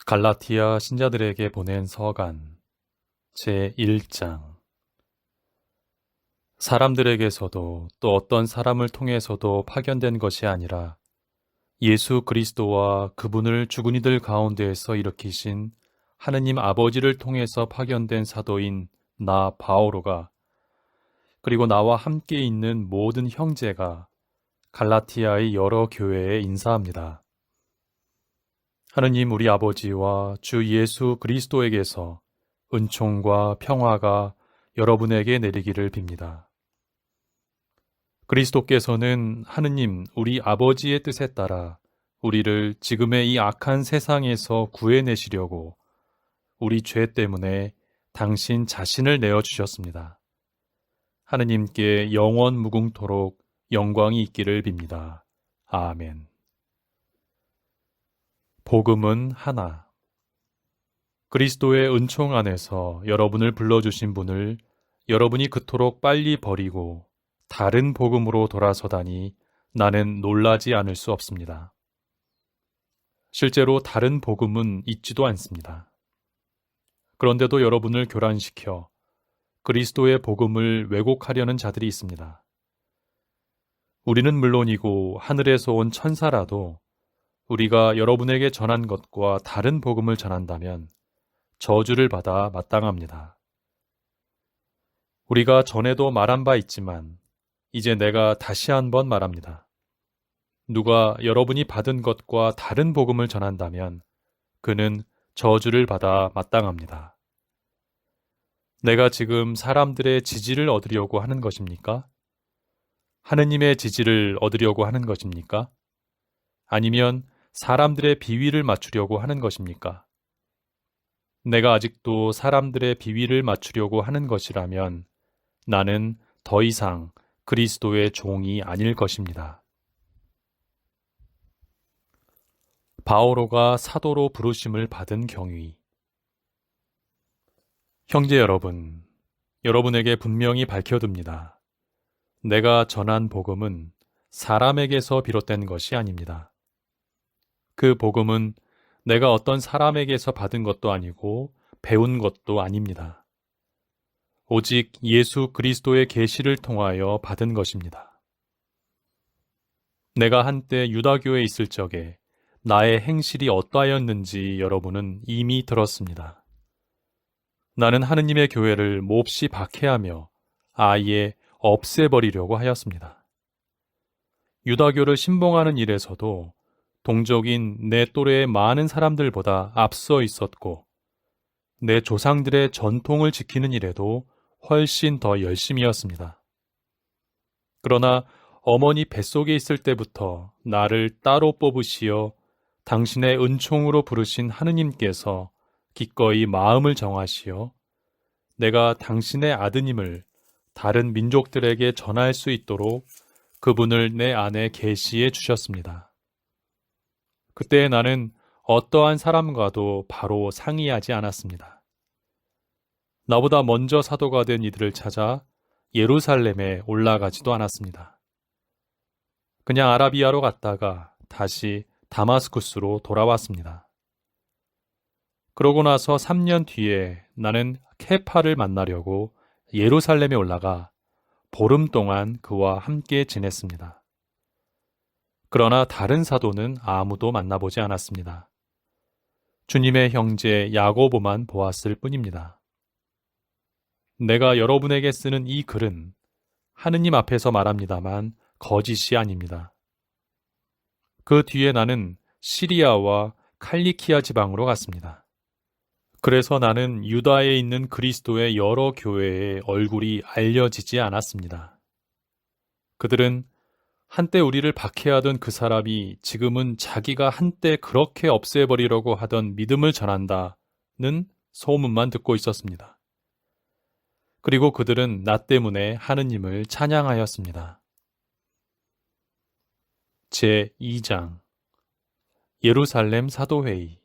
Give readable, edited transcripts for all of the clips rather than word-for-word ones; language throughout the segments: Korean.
갈라티아 신자들에게 보낸 서간 제1장. 사람들에게서도 또 어떤 사람을 통해서도 파견된 것이 아니라 예수 그리스도와 그분을 죽은 이들 가운데에서 일으키신 하느님 아버지를 통해서 파견된 사도인 나 바오로가, 그리고 나와 함께 있는 모든 형제가 갈라티아의 여러 교회에 인사합니다. 하느님 우리 아버지와 주 예수 그리스도에게서 은총과 평화가 여러분에게 내리기를 빕니다. 그리스도께서는 하느님 우리 아버지의 뜻에 따라 우리를 지금의 이 악한 세상에서 구해내시려고 우리 죄 때문에 당신 자신을 내어주셨습니다. 하느님께 영원 무궁토록 영광이 있기를 빕니다. 아멘. 복음은 하나. 그리스도의 은총 안에서 여러분을 불러주신 분을 여러분이 그토록 빨리 버리고 다른 복음으로 돌아서다니 나는 놀라지 않을 수 없습니다. 실제로 다른 복음은 있지도 않습니다. 그런데도 여러분을 교란시켜 그리스도의 복음을 왜곡하려는 자들이 있습니다. 우리는 물론이고 하늘에서 온 천사라도 우리가 여러분에게 전한 것과 다른 복음을 전한다면 저주를 받아 마땅합니다. 우리가 전에도 말한 바 있지만 이제 내가 다시 한번 말합니다. 누가 여러분이 받은 것과 다른 복음을 전한다면 그는 저주를 받아 마땅합니다. 내가 지금 사람들의 지지를 얻으려고 하는 것입니까? 하느님의 지지를 얻으려고 하는 것입니까? 아니면 사람들의 비위를 맞추려고 하는 것입니까? 내가 아직도 사람들의 비위를 맞추려고 하는 것이라면 나는 더 이상 그리스도의 종이 아닐 것입니다. 바오로가 사도로 부르심을 받은 경위. 형제 여러분, 여러분에게 분명히 밝혀둡니다. 내가 전한 복음은 사람에게서 비롯된 것이 아닙니다. 그 복음은 내가 어떤 사람에게서 받은 것도 아니고 배운 것도 아닙니다. 오직 예수 그리스도의 계시를 통하여 받은 것입니다. 내가 한때 유다교에 있을 적에 나의 행실이 어떠하였는지 여러분은 이미 들었습니다. 나는 하느님의 교회를 몹시 박해하며 아예 없애버리려고 하였습니다. 유다교를 신봉하는 일에서도 동족인 내 또래의 많은 사람들보다 앞서 있었고 내 조상들의 전통을 지키는 일에도 훨씬 더 열심이었습니다. 그러나 어머니 뱃속에 있을 때부터 나를 따로 뽑으시어 당신의 은총으로 부르신 하느님께서 기꺼이 마음을 정하시어 내가 당신의 아드님을 다른 민족들에게 전할 수 있도록 그분을 내 안에 계시해 주셨습니다. 그때 나는 어떠한 사람과도 바로 상의하지 않았습니다. 나보다 먼저 사도가 된 이들을 찾아 예루살렘에 올라가지도 않았습니다. 그냥 아라비아로 갔다가 다시 다마스쿠스로 돌아왔습니다. 그러고 나서 3년 뒤에 나는 케파를 만나려고 예루살렘에 올라가 보름 동안 그와 함께 지냈습니다. 그러나 다른 사도는 아무도 만나보지 않았습니다. 주님의 형제 야고보만 보았을 뿐입니다. 내가 여러분에게 쓰는 이 글은 하느님 앞에서 말합니다만 거짓이 아닙니다. 그 뒤에 나는 시리아와 칼리키아 지방으로 갔습니다. 그래서 나는 유다에 있는 그리스도의 여러 교회의 얼굴이 알려지지 않았습니다. 그들은 한때 우리를 박해하던 그 사람이 지금은 자기가 한때 그렇게 없애버리려고 하던 믿음을 전한다는 소문만 듣고 있었습니다. 그리고 그들은 나 때문에 하느님을 찬양하였습니다. 제2장. 예루살렘 사도회의.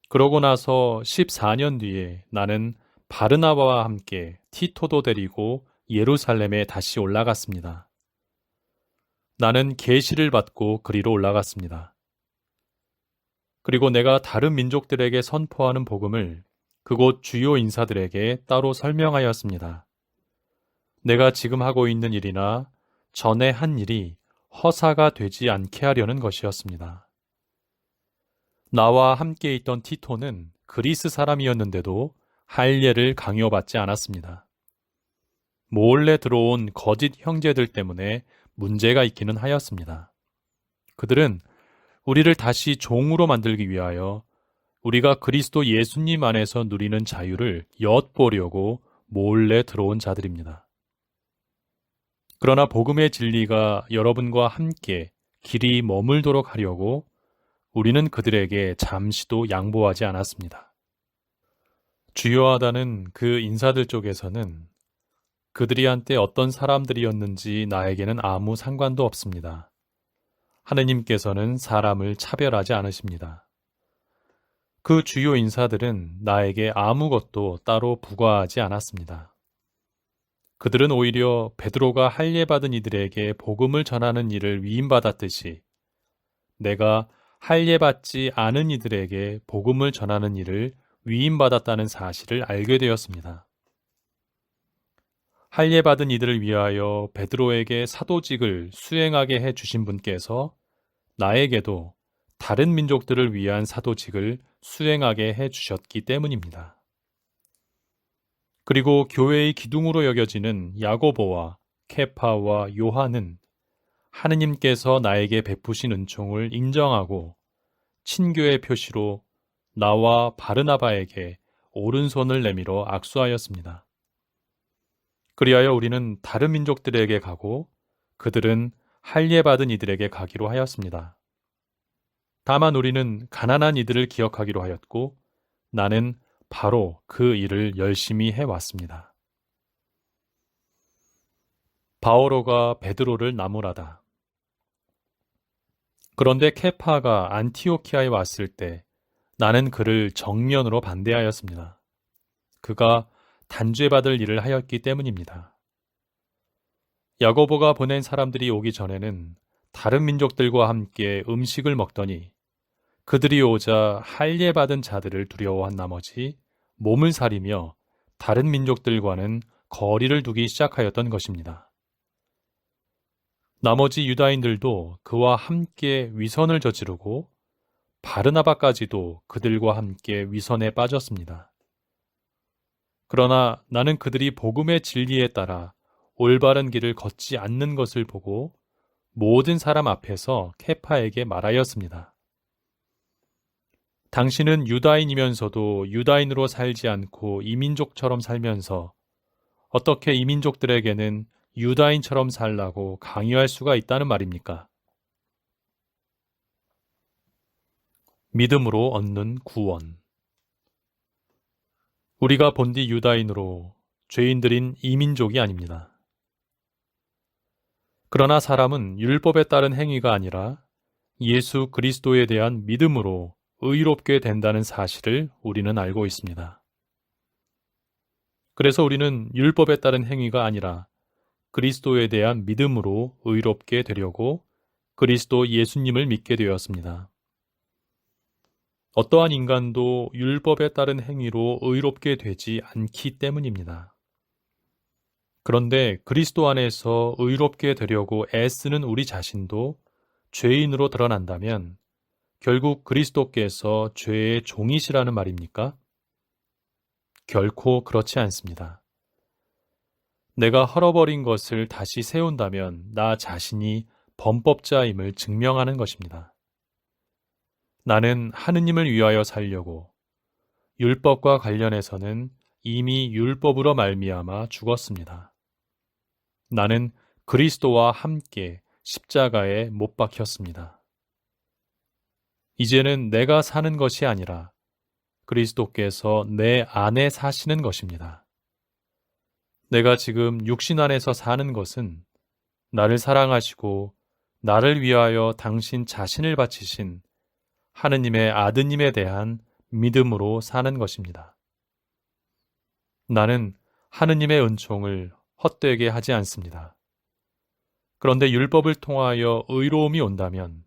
그러고 나서 14년 뒤에 나는 바르나바와 함께 티토도 데리고 예루살렘에 다시 올라갔습니다. 나는 계시를 받고 그리로 올라갔습니다. 그리고 내가 다른 민족들에게 선포하는 복음을 그곳 주요 인사들에게 따로 설명하였습니다. 내가 지금 하고 있는 일이나 전에 한 일이 허사가 되지 않게 하려는 것이었습니다. 나와 함께 있던 티토는 그리스 사람이었는데도 할례를 강요받지 않았습니다. 몰래 들어온 거짓 형제들 때문에 문제가 있기는 하였습니다. 그들은 우리를 다시 종으로 만들기 위하여 우리가 그리스도 예수님 안에서 누리는 자유를 엿보려고 몰래 들어온 자들입니다. 그러나 복음의 진리가 여러분과 함께 길이 머물도록 하려고 우리는 그들에게 잠시도 양보하지 않았습니다. 주요하다는 그 인사들 쪽에서는 그들이 한때 어떤 사람들이었는지 나에게는 아무 상관도 없습니다. 하느님께서는 사람을 차별하지 않으십니다. 그 주요 인사들은 나에게 아무것도 따로 부과하지 않았습니다. 그들은 오히려 베드로가 할례받은 이들에게 복음을 전하는 일을 위임받았듯이 내가 할례받지 않은 이들에게 복음을 전하는 일을 위임받았다는 사실을 알게 되었습니다. 할례받은 이들을 위하여 베드로에게 사도직을 수행하게 해 주신 분께서 나에게도 다른 민족들을 위한 사도직을 수행하게 해 주셨기 때문입니다. 그리고 교회의 기둥으로 여겨지는 야고보와 케파와 요한은 하느님께서 나에게 베푸신 은총을 인정하고 친교의 표시로 나와 바르나바에게 오른손을 내밀어 악수하였습니다. 그리하여 우리는 다른 민족들에게 가고 그들은 할례받은 이들에게 가기로 하였습니다. 다만 우리는 가난한 이들을 기억하기로 하였고 나는 바로 그 일을 열심히 해왔습니다. 바오로가 베드로를 나무라다. 그런데 케파가 안티오키아에 왔을 때 나는 그를 정면으로 반대하였습니다. 그가 단죄받을 일을 하였기 때문입니다. 야고보가 보낸 사람들이 오기 전에는 다른 민족들과 함께 음식을 먹더니 그들이 오자 할례받은 자들을 두려워한 나머지 몸을 사리며 다른 민족들과는 거리를 두기 시작하였던 것입니다. 나머지 유다인들도 그와 함께 위선을 저지르고 바르나바까지도 그들과 함께 위선에 빠졌습니다. 그러나 나는 그들이 복음의 진리에 따라 올바른 길을 걷지 않는 것을 보고 모든 사람 앞에서 케파에게 말하였습니다. 당신은 유다인이면서도 유다인으로 살지 않고 이민족처럼 살면서 어떻게 이민족들에게는 유다인처럼 살라고 강요할 수가 있다는 말입니까? 믿음으로 얻는 구원. 우리가 본디 유다인으로 죄인들인 이민족이 아닙니다. 그러나 사람은 율법에 따른 행위가 아니라 예수 그리스도에 대한 믿음으로 의롭게 된다는 사실을 우리는 알고 있습니다. 그래서 우리는 율법에 따른 행위가 아니라 그리스도에 대한 믿음으로 의롭게 되려고 그리스도 예수님을 믿게 되었습니다. 어떠한 인간도 율법에 따른 행위로 의롭게 되지 않기 때문입니다. 그런데 그리스도 안에서 의롭게 되려고 애쓰는 우리 자신도 죄인으로 드러난다면 결국 그리스도께서 죄의 종이시라는 말입니까? 결코 그렇지 않습니다. 내가 헐어버린 것을 다시 세운다면 나 자신이 범법자임을 증명하는 것입니다. 나는 하느님을 위하여 살려고 율법과 관련해서는 이미 율법으로 말미암아 죽었습니다. 나는 그리스도와 함께 십자가에 못 박혔습니다. 이제는 내가 사는 것이 아니라 그리스도께서 내 안에 사시는 것입니다. 내가 지금 육신 안에서 사는 것은 나를 사랑하시고 나를 위하여 당신 자신을 바치신 하느님의 아드님에 대한 믿음으로 사는 것입니다. 나는 하느님의 은총을 헛되게 하지 않습니다. 그런데 율법을 통하여 의로움이 온다면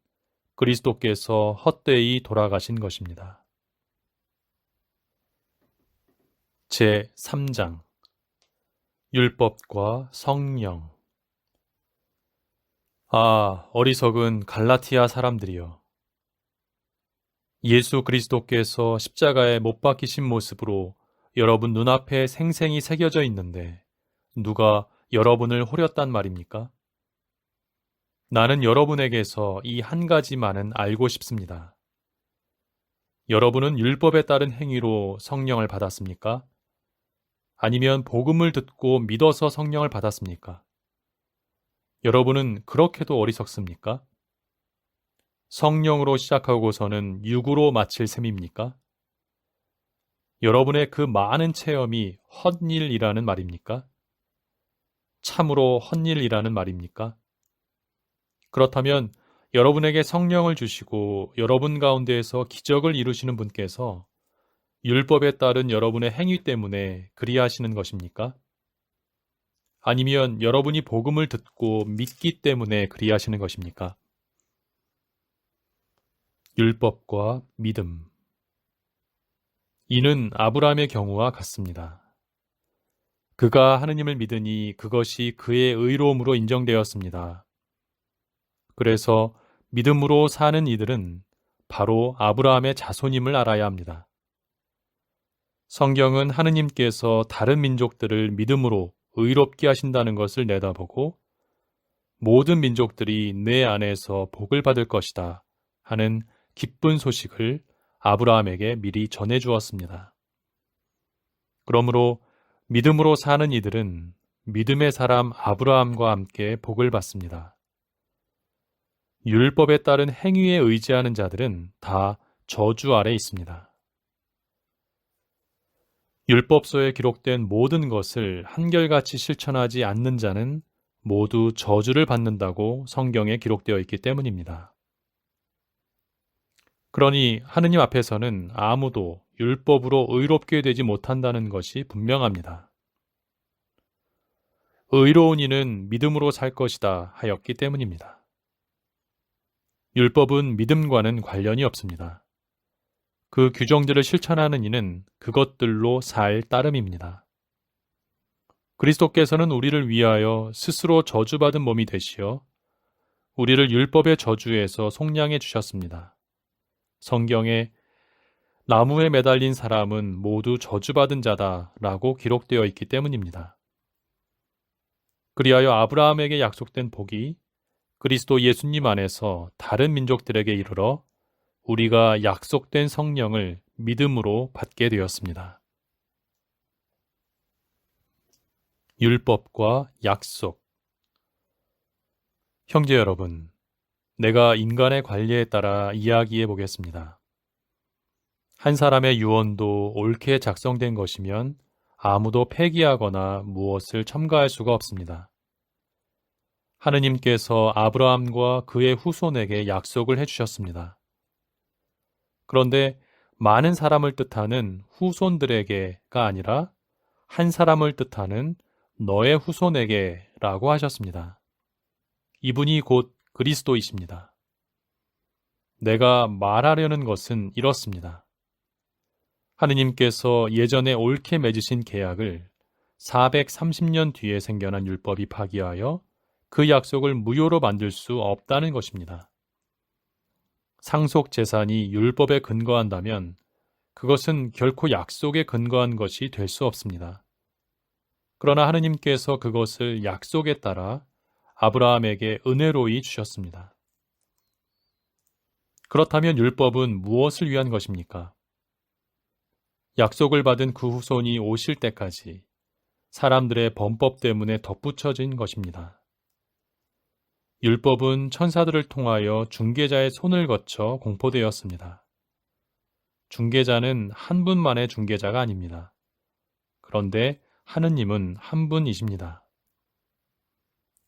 그리스도께서 헛되이 돌아가신 것입니다. 제3장 율법과 성령. 어리석은 갈라티아 사람들이여. 예수 그리스도께서 십자가에 못 박히신 모습으로 여러분 눈앞에 생생히 새겨져 있는데 누가 여러분을 호렸단 말입니까? 나는 여러분에게서 이 한 가지만은 알고 싶습니다. 여러분은 율법에 따른 행위로 성령을 받았습니까? 아니면 복음을 듣고 믿어서 성령을 받았습니까? 여러분은 그렇게도 어리석습니까? 성령으로 시작하고서는 육으로 마칠 셈입니까? 여러분의 그 많은 체험이 헛일이라는 말입니까? 참으로 헛일이라는 말입니까? 그렇다면 여러분에게 성령을 주시고 여러분 가운데에서 기적을 이루시는 분께서 율법에 따른 여러분의 행위 때문에 그리하시는 것입니까? 아니면 여러분이 복음을 듣고 믿기 때문에 그리하시는 것입니까? 율법과 믿음. 이는 아브라함의 경우와 같습니다. 그가 하느님을 믿으니 그것이 그의 의로움으로 인정되었습니다. 그래서 믿음으로 사는 이들은 바로 아브라함의 자손임을 알아야 합니다. 성경은 하느님께서 다른 민족들을 믿음으로 의롭게 하신다는 것을 내다보고 모든 민족들이 내 안에서 복을 받을 것이다 하는 기쁜 소식을 아브라함에게 미리 전해 주었습니다. 그러므로 믿음으로 사는 이들은 믿음의 사람 아브라함과 함께 복을 받습니다. 율법에 따른 행위에 의지하는 자들은 다 저주 아래 있습니다. 율법서에 기록된 모든 것을 한결같이 실천하지 않는 자는 모두 저주를 받는다고 성경에 기록되어 있기 때문입니다. 그러니 하느님 앞에서는 아무도 율법으로 의롭게 되지 못한다는 것이 분명합니다. 의로운 이는 믿음으로 살 것이다 하였기 때문입니다. 율법은 믿음과는 관련이 없습니다. 그 규정들을 실천하는 이는 그것들로 살 따름입니다. 그리스도께서는 우리를 위하여 스스로 저주받은 몸이 되시어 우리를 율법의 저주에서 속량해 주셨습니다. 성경에 나무에 매달린 사람은 모두 저주받은 자다라고 기록되어 있기 때문입니다. 그리하여 아브라함에게 약속된 복이 그리스도 예수님 안에서 다른 민족들에게 이르러 우리가 약속된 성령을 믿음으로 받게 되었습니다. 율법과 약속. 형제 여러분, 내가 인간의 관리에 따라 이야기해 보겠습니다. 한 사람의 유언도 옳게 작성된 것이면 아무도 폐기하거나 무엇을 첨가할 수가 없습니다. 하느님께서 아브라함과 그의 후손에게 약속을 해주셨습니다. 그런데 많은 사람을 뜻하는 후손들에게가 아니라 한 사람을 뜻하는 너의 후손에게라고 하셨습니다. 이분이 곧 그리스도이십니다. 내가 말하려는 것은 이렇습니다. 하느님께서 예전에 옳게 맺으신 계약을 430년 뒤에 생겨난 율법이 파기하여 그 약속을 무효로 만들 수 없다는 것입니다. 상속 재산이 율법에 근거한다면 그것은 결코 약속에 근거한 것이 될 수 없습니다. 그러나 하느님께서 그것을 약속에 따라 아브라함에게 은혜로이 주셨습니다. 그렇다면 율법은 무엇을 위한 것입니까? 약속을 받은 그 후손이 오실 때까지 사람들의 범법 때문에 덧붙여진 것입니다. 율법은 천사들을 통하여 중개자의 손을 거쳐 공포되었습니다. 중개자는 한 분만의 중개자가 아닙니다. 그런데 하느님은 한 분이십니다.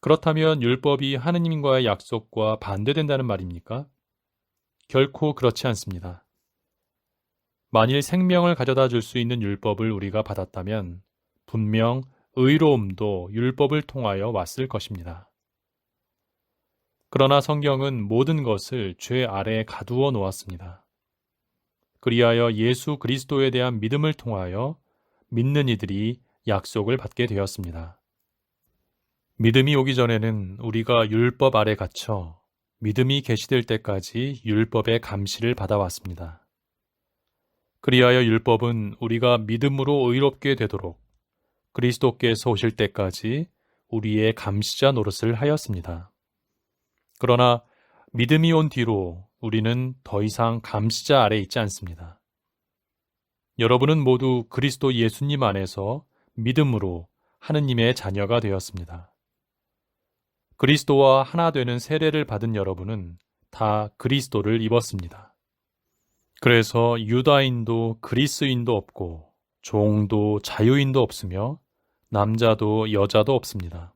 그렇다면 율법이 하느님과의 약속과 반대된다는 말입니까? 결코 그렇지 않습니다. 만일 생명을 가져다 줄 수 있는 율법을 우리가 받았다면 분명 의로움도 율법을 통하여 왔을 것입니다. 그러나 성경은 모든 것을 죄 아래에 가두어 놓았습니다. 그리하여 예수 그리스도에 대한 믿음을 통하여 믿는 이들이 약속을 받게 되었습니다. 믿음이 오기 전에는 우리가 율법 아래 갇혀 믿음이 계시될 때까지 율법의 감시를 받아왔습니다. 그리하여 율법은 우리가 믿음으로 의롭게 되도록 그리스도께서 오실 때까지 우리의 감시자 노릇을 하였습니다. 그러나 믿음이 온 뒤로 우리는 더 이상 감시자 아래 있지 않습니다. 여러분은 모두 그리스도 예수님 안에서 믿음으로 하느님의 자녀가 되었습니다. 그리스도와 하나 되는 세례를 받은 여러분은 다 그리스도를 입었습니다. 그래서 유다인도 그리스인도 없고 종도 자유인도 없으며 남자도 여자도 없습니다.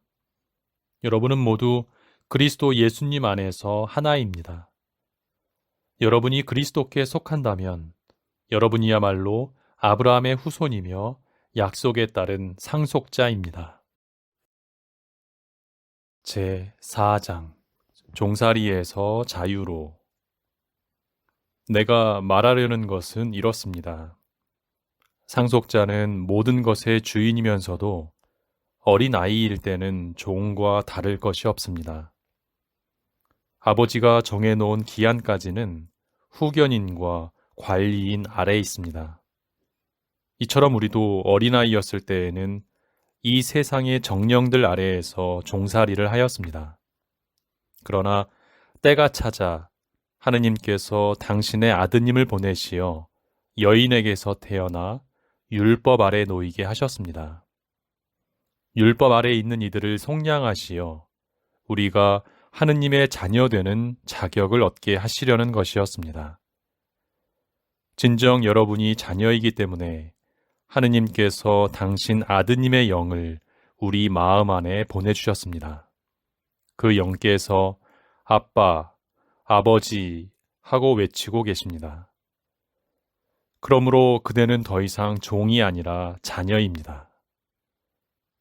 여러분은 모두 그리스도 예수님 안에서 하나입니다. 여러분이 그리스도께 속한다면 여러분이야말로 아브라함의 후손이며 약속에 따른 상속자입니다. 제4장 종살이에서 자유로. 내가 말하려는 것은 이렇습니다. 상속자는 모든 것의 주인이면서도 어린 아이일 때는 종과 다를 것이 없습니다. 아버지가 정해놓은 기한까지는 후견인과 관리인 아래에 있습니다. 이처럼 우리도 어린아이였을 때에는 이 세상의 정령들 아래에서 종살이를 하였습니다. 그러나 때가 찾아 하느님께서 당신의 아드님을 보내시어 여인에게서 태어나 율법 아래 놓이게 하셨습니다. 율법 아래에 있는 이들을 속량하시어 우리가 하느님의 자녀되는 자격을 얻게 하시려는 것이었습니다. 진정 여러분이 자녀이기 때문에 하느님께서 당신 아드님의 영을 우리 마음 안에 보내주셨습니다. 그 영께서 아빠, 아버지 하고 외치고 계십니다. 그러므로 그대는 더 이상 종이 아니라 자녀입니다.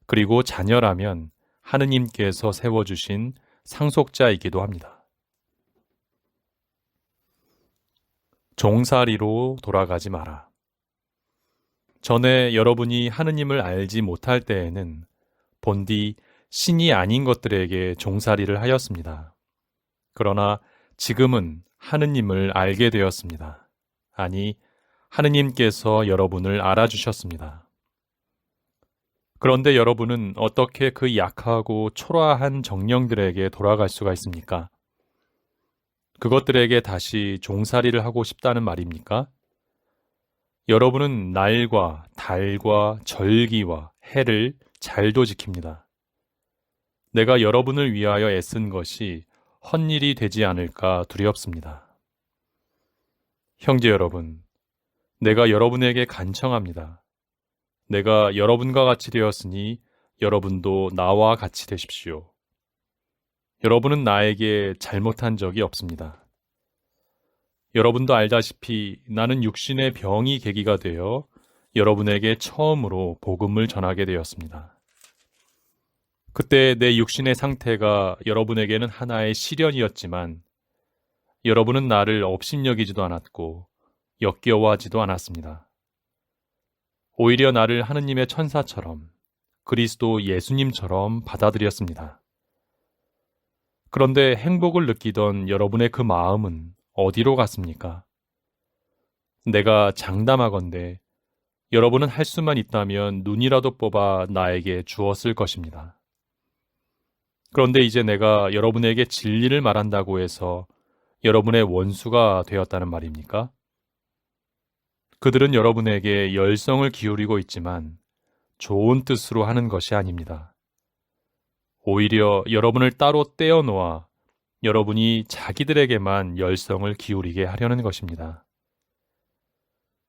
그리고 자녀라면 하느님께서 세워주신 상속자이기도 합니다. 종살이로 돌아가지 마라. 전에 여러분이 하느님을 알지 못할 때에는 본디 신이 아닌 것들에게 종살이를 하였습니다. 그러나 지금은 하느님을 알게 되었습니다. 아니, 하느님께서 여러분을 알아주셨습니다. 그런데 여러분은 어떻게 그 약하고 초라한 정령들에게 돌아갈 수가 있습니까? 그것들에게 다시 종살이를 하고 싶다는 말입니까? 여러분은 날과 달과 절기와 해를 잘도 지킵니다. 내가 여러분을 위하여 애쓴 것이 헛일이 되지 않을까 두렵습니다. 형제 여러분, 내가 여러분에게 간청합니다. 내가 여러분과 같이 되었으니 여러분도 나와 같이 되십시오. 여러분은 나에게 잘못한 적이 없습니다. 여러분도 알다시피 나는 육신의 병이 계기가 되어 여러분에게 처음으로 복음을 전하게 되었습니다. 그때 내 육신의 상태가 여러분에게는 하나의 시련이었지만 여러분은 나를 업신여기지도 않았고 역겨워하지도 않았습니다. 오히려 나를 하느님의 천사처럼 그리스도 예수님처럼 받아들였습니다. 그런데 행복을 느끼던 여러분의 그 마음은 어디로 갔습니까? 내가 장담하건대 여러분은 할 수만 있다면 눈이라도 뽑아 나에게 주었을 것입니다. 그런데 이제 내가 여러분에게 진리를 말한다고 해서 여러분의 원수가 되었다는 말입니까? 그들은 여러분에게 열성을 기울이고 있지만 좋은 뜻으로 하는 것이 아닙니다. 오히려 여러분을 따로 떼어놓아 여러분이 자기들에게만 열성을 기울이게 하려는 것입니다.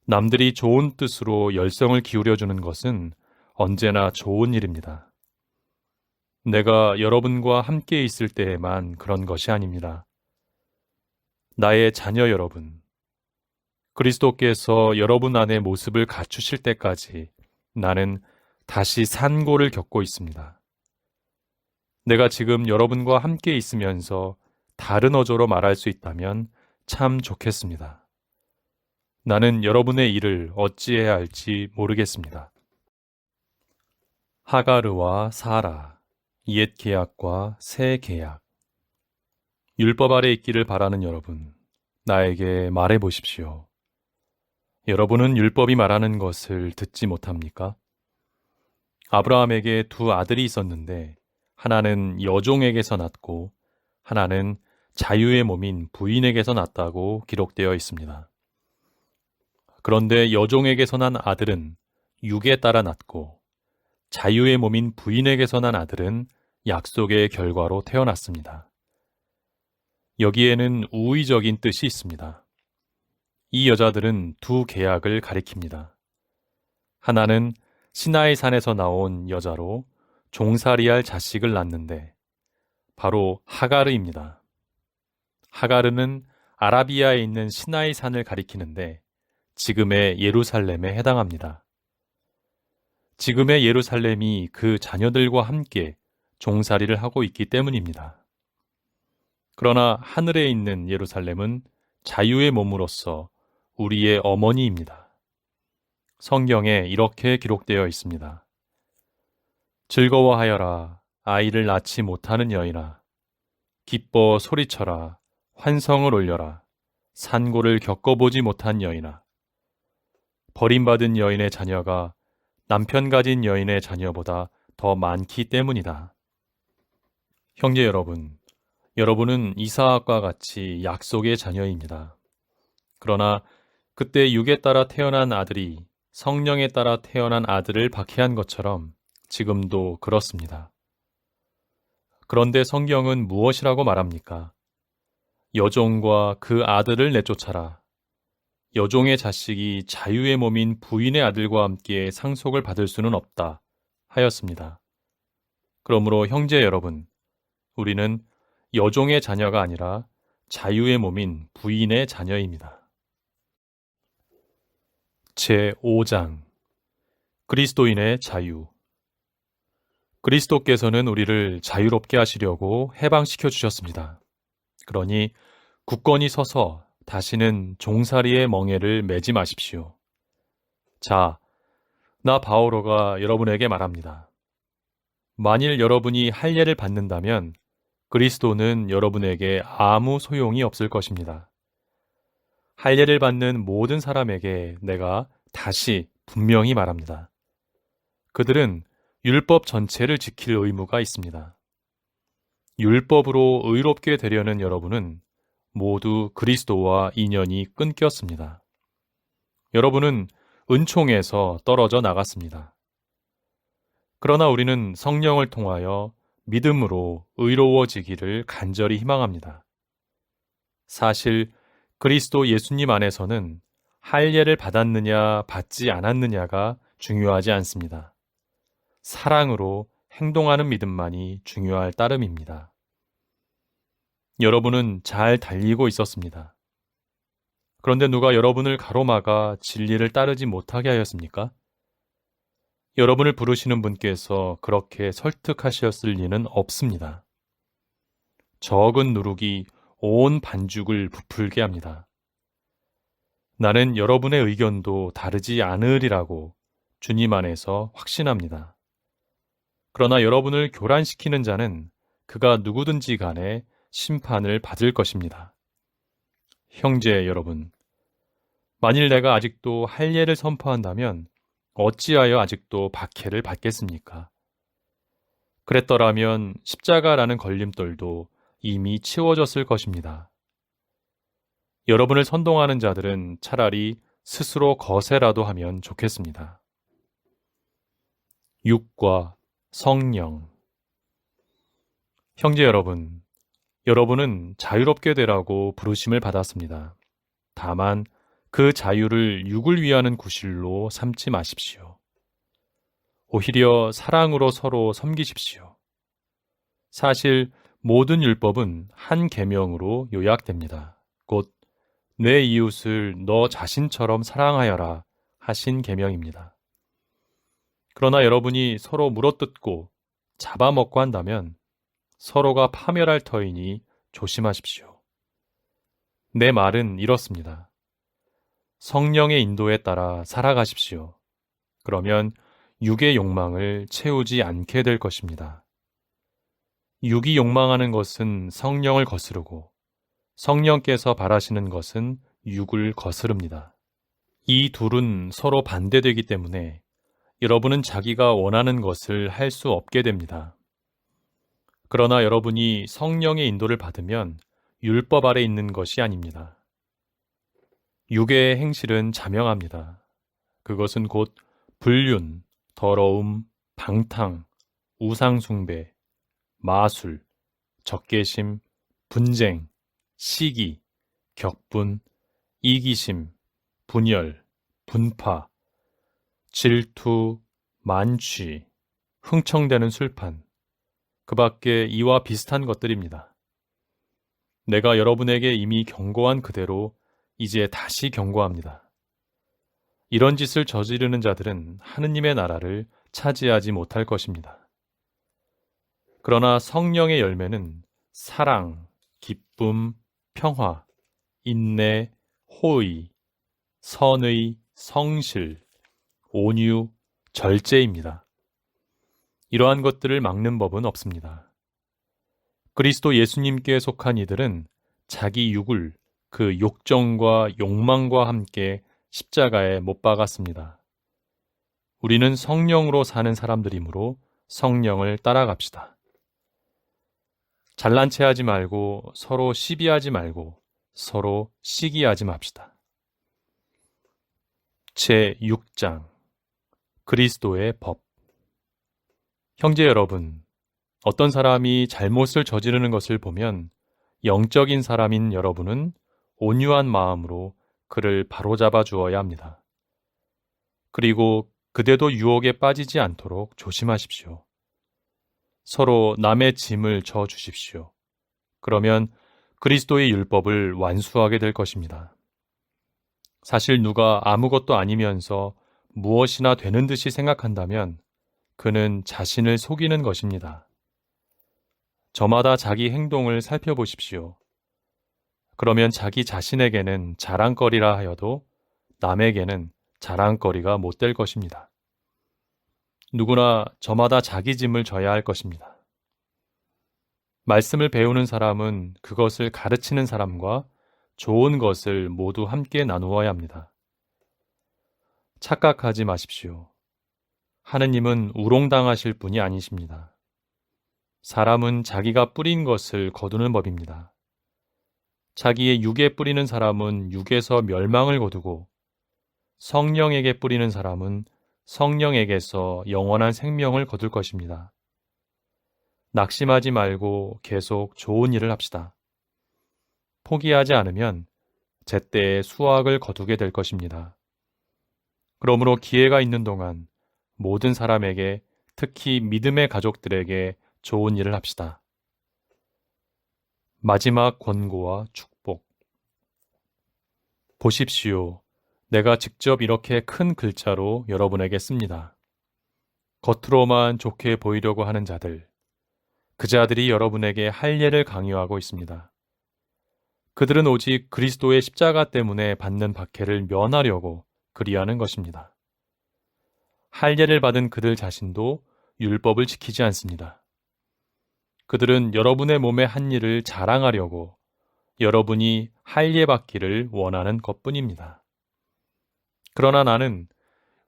남들이 좋은 뜻으로 열성을 기울여주는 것은 언제나 좋은 일입니다. 내가 여러분과 함께 있을 때에만 그런 것이 아닙니다. 나의 자녀 여러분, 그리스도께서 여러분 안의 모습을 갖추실 때까지 나는 다시 산고를 겪고 있습니다. 내가 지금 여러분과 함께 있으면서 다른 어조로 말할 수 있다면 참 좋겠습니다. 나는 여러분의 일을 어찌해야 할지 모르겠습니다. 하가르와 사라, 옛 계약과 새 계약. 율법 아래 있기를 바라는 여러분, 나에게 말해 보십시오. 여러분은 율법이 말하는 것을 듣지 못합니까? 아브라함에게 두 아들이 있었는데 하나는 여종에게서 났고 하나는 자유의 몸인 부인에게서 났다고 기록되어 있습니다. 그런데 여종에게서 난 아들은 육에 따라 났고 자유의 몸인 부인에게서 난 아들은 약속의 결과로 태어났습니다. 여기에는 우의적인 뜻이 있습니다. 이 여자들은 두 계약을 가리킵니다. 하나는 시나이 산에서 나온 여자로 종살이할 자식을 낳는데 바로 하가르입니다. 하가르는 아라비아에 있는 시나이 산을 가리키는데 지금의 예루살렘에 해당합니다. 지금의 예루살렘이 그 자녀들과 함께 종살이를 하고 있기 때문입니다. 그러나 하늘에 있는 예루살렘은 자유의 몸으로서 우리의 어머니입니다. 성경에 이렇게 기록되어 있습니다. 즐거워하여라, 아이를 낳지 못하는 여인아. 기뻐 소리쳐라, 환성을 올려라, 산고를 겪어보지 못한 여인아. 버림받은 여인의 자녀가 남편 가진 여인의 자녀보다 더 많기 때문이다. 형제 여러분, 여러분은 이사학과 같이 약속의 자녀입니다. 그러나 그때 육에 따라 태어난 아들이 성령에 따라 태어난 아들을 박해한 것처럼 지금도 그렇습니다. 그런데 성경은 무엇이라고 말합니까? 여종과 그 아들을 내쫓아라. 여종의 자식이 자유의 몸인 부인의 아들과 함께 상속을 받을 수는 없다 하였습니다. 그러므로 형제 여러분, 우리는 여종의 자녀가 아니라 자유의 몸인 부인의 자녀입니다. 제5장 그리스도인의 자유. 그리스도께서는 우리를 자유롭게 하시려고 해방시켜 주셨습니다. 그러니 굳건히 서서 다시는 종살이의 멍에를 매지 마십시오. 자, 나 바오로가 여러분에게 말합니다. 만일 여러분이 할례를 받는다면 그리스도는 여러분에게 아무 소용이 없을 것입니다. 할례를 받는 모든 사람에게 내가 다시 분명히 말합니다. 그들은 율법 전체를 지킬 의무가 있습니다. 율법으로 의롭게 되려는 여러분은 모두 그리스도와 인연이 끊겼습니다. 여러분은 은총에서 떨어져 나갔습니다. 그러나 우리는 성령을 통하여 믿음으로 의로워지기를 간절히 희망합니다. 사실 그리스도 예수님 안에서는 할례를 받았느냐 받지 않았느냐가 중요하지 않습니다. 사랑으로 행동하는 믿음만이 중요할 따름입니다. 여러분은 잘 달리고 있었습니다. 그런데 누가 여러분을 가로막아 진리를 따르지 못하게 하였습니까? 여러분을 부르시는 분께서 그렇게 설득하셨을 리는 없습니다. 적은 누룩이 온 반죽을 부풀게 합니다. 나는 여러분의 의견도 다르지 않으리라고 주님 안에서 확신합니다. 그러나 여러분을 교란시키는 자는 그가 누구든지 간에 심판을 받을 것입니다. 형제 여러분, 만일 내가 아직도 할례를 선포한다면 어찌하여 아직도 박해를 받겠습니까? 그랬더라면 십자가라는 걸림돌도 이미 치워졌을 것입니다. 여러분을 선동하는 자들은 차라리 스스로 거세라도 하면 좋겠습니다. 육과 성령. 형제 여러분, 여러분은 자유롭게 되라고 부르심을 받았습니다. 다만 그 자유를 육을 위하는 구실로 삼지 마십시오. 오히려 사랑으로 서로 섬기십시오. 사실 모든 율법은 한 계명으로 요약됩니다. 곧 내 이웃을 너 자신처럼 사랑하여라 하신 계명입니다. 그러나 여러분이 서로 물어뜯고 잡아먹고 한다면 서로가 파멸할 터이니 조심하십시오. 내 말은 이렇습니다. 성령의 인도에 따라 살아가십시오. 그러면 육의 욕망을 채우지 않게 될 것입니다. 육이 욕망하는 것은 성령을 거스르고 성령께서 바라시는 것은 육을 거스릅니다. 이 둘은 서로 반대되기 때문에 여러분은 자기가 원하는 것을 할 수 없게 됩니다. 그러나 여러분이 성령의 인도를 받으면 율법 아래 있는 것이 아닙니다. 육의 행실은 자명합니다. 그것은 곧 불륜, 더러움, 방탕, 우상숭배, 마술, 적개심, 분쟁, 시기, 격분, 이기심, 분열, 분파, 질투, 만취, 흥청대는 술판, 그 밖에 이와 비슷한 것들입니다. 내가 여러분에게 이미 경고한 그대로 이제 다시 경고합니다. 이런 짓을 저지르는 자들은 하느님의 나라를 차지하지 못할 것입니다. 그러나 성령의 열매는 사랑, 기쁨, 평화, 인내, 호의, 선의, 성실, 온유, 절제입니다. 이러한 것들을 막는 법은 없습니다. 그리스도 예수님께 속한 이들은 자기 육을 그 욕정과 욕망과 함께 십자가에 못 박았습니다. 우리는 성령으로 사는 사람들이므로 성령을 따라갑시다. 잘난 체 하지 말고 서로 시비하지 말고 서로 시기하지 맙시다. 제6장 그리스도의 법. 형제 여러분, 어떤 사람이 잘못을 저지르는 것을 보면 영적인 사람인 여러분은 온유한 마음으로 그를 바로잡아 주어야 합니다. 그리고 그대도 유혹에 빠지지 않도록 조심하십시오. 서로 남의 짐을 져 주십시오. 그러면 그리스도의 율법을 완수하게 될 것입니다. 사실 누가 아무것도 아니면서 무엇이나 되는 듯이 생각한다면 그는 자신을 속이는 것입니다. 저마다 자기 행동을 살펴보십시오. 그러면 자기 자신에게는 자랑거리라 하여도 남에게는 자랑거리가 못 될 것입니다. 누구나 저마다 자기 짐을 져야 할 것입니다. 말씀을 배우는 사람은 그것을 가르치는 사람과 좋은 것을 모두 함께 나누어야 합니다. 착각하지 마십시오. 하느님은 우롱당하실 분이 아니십니다. 사람은 자기가 뿌린 것을 거두는 법입니다. 자기의 육에 뿌리는 사람은 육에서 멸망을 거두고 성령에게 뿌리는 사람은 성령에게서 영원한 생명을 거둘 것입니다. 낙심하지 말고 계속 좋은 일을 합시다. 포기하지 않으면 제때에 수확을 거두게 될 것입니다. 그러므로 기회가 있는 동안 모든 사람에게, 특히 믿음의 가족들에게 좋은 일을 합시다. 마지막 권고와 축복. 보십시오. 내가 직접 이렇게 큰 글자로 여러분에게 씁니다. 겉으로만 좋게 보이려고 하는 자들, 그 자들이 여러분에게 할례를 강요하고 있습니다. 그들은 오직 그리스도의 십자가 때문에 받는 박해를 면하려고 그리하는 것입니다. 할례를 받은 그들 자신도 율법을 지키지 않습니다. 그들은 여러분의 몸의 한 일을 자랑하려고 여러분이 할례 받기를 원하는 것뿐입니다. 그러나 나는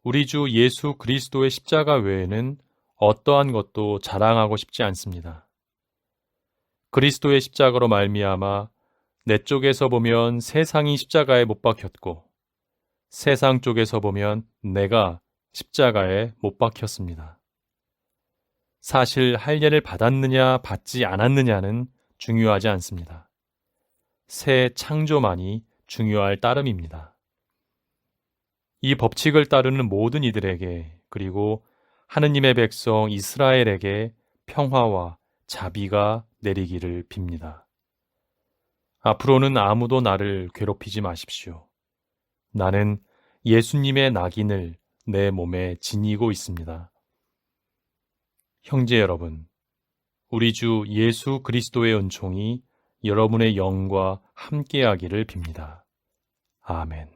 우리 주 예수 그리스도의 십자가 외에는 어떠한 것도 자랑하고 싶지 않습니다. 그리스도의 십자가로 말미암아 내 쪽에서 보면 세상이 십자가에 못 박혔고 세상 쪽에서 보면 내가 십자가에 못 박혔습니다. 사실 할례를 받았느냐 받지 않았느냐는 중요하지 않습니다. 새 창조만이 중요할 따름입니다. 이 법칙을 따르는 모든 이들에게, 그리고 하느님의 백성 이스라엘에게 평화와 자비가 내리기를 빕니다. 앞으로는 아무도 나를 괴롭히지 마십시오. 나는 예수님의 낙인을 내 몸에 지니고 있습니다. 형제 여러분, 우리 주 예수 그리스도의 은총이 여러분의 영과 함께하기를 빕니다. 아멘.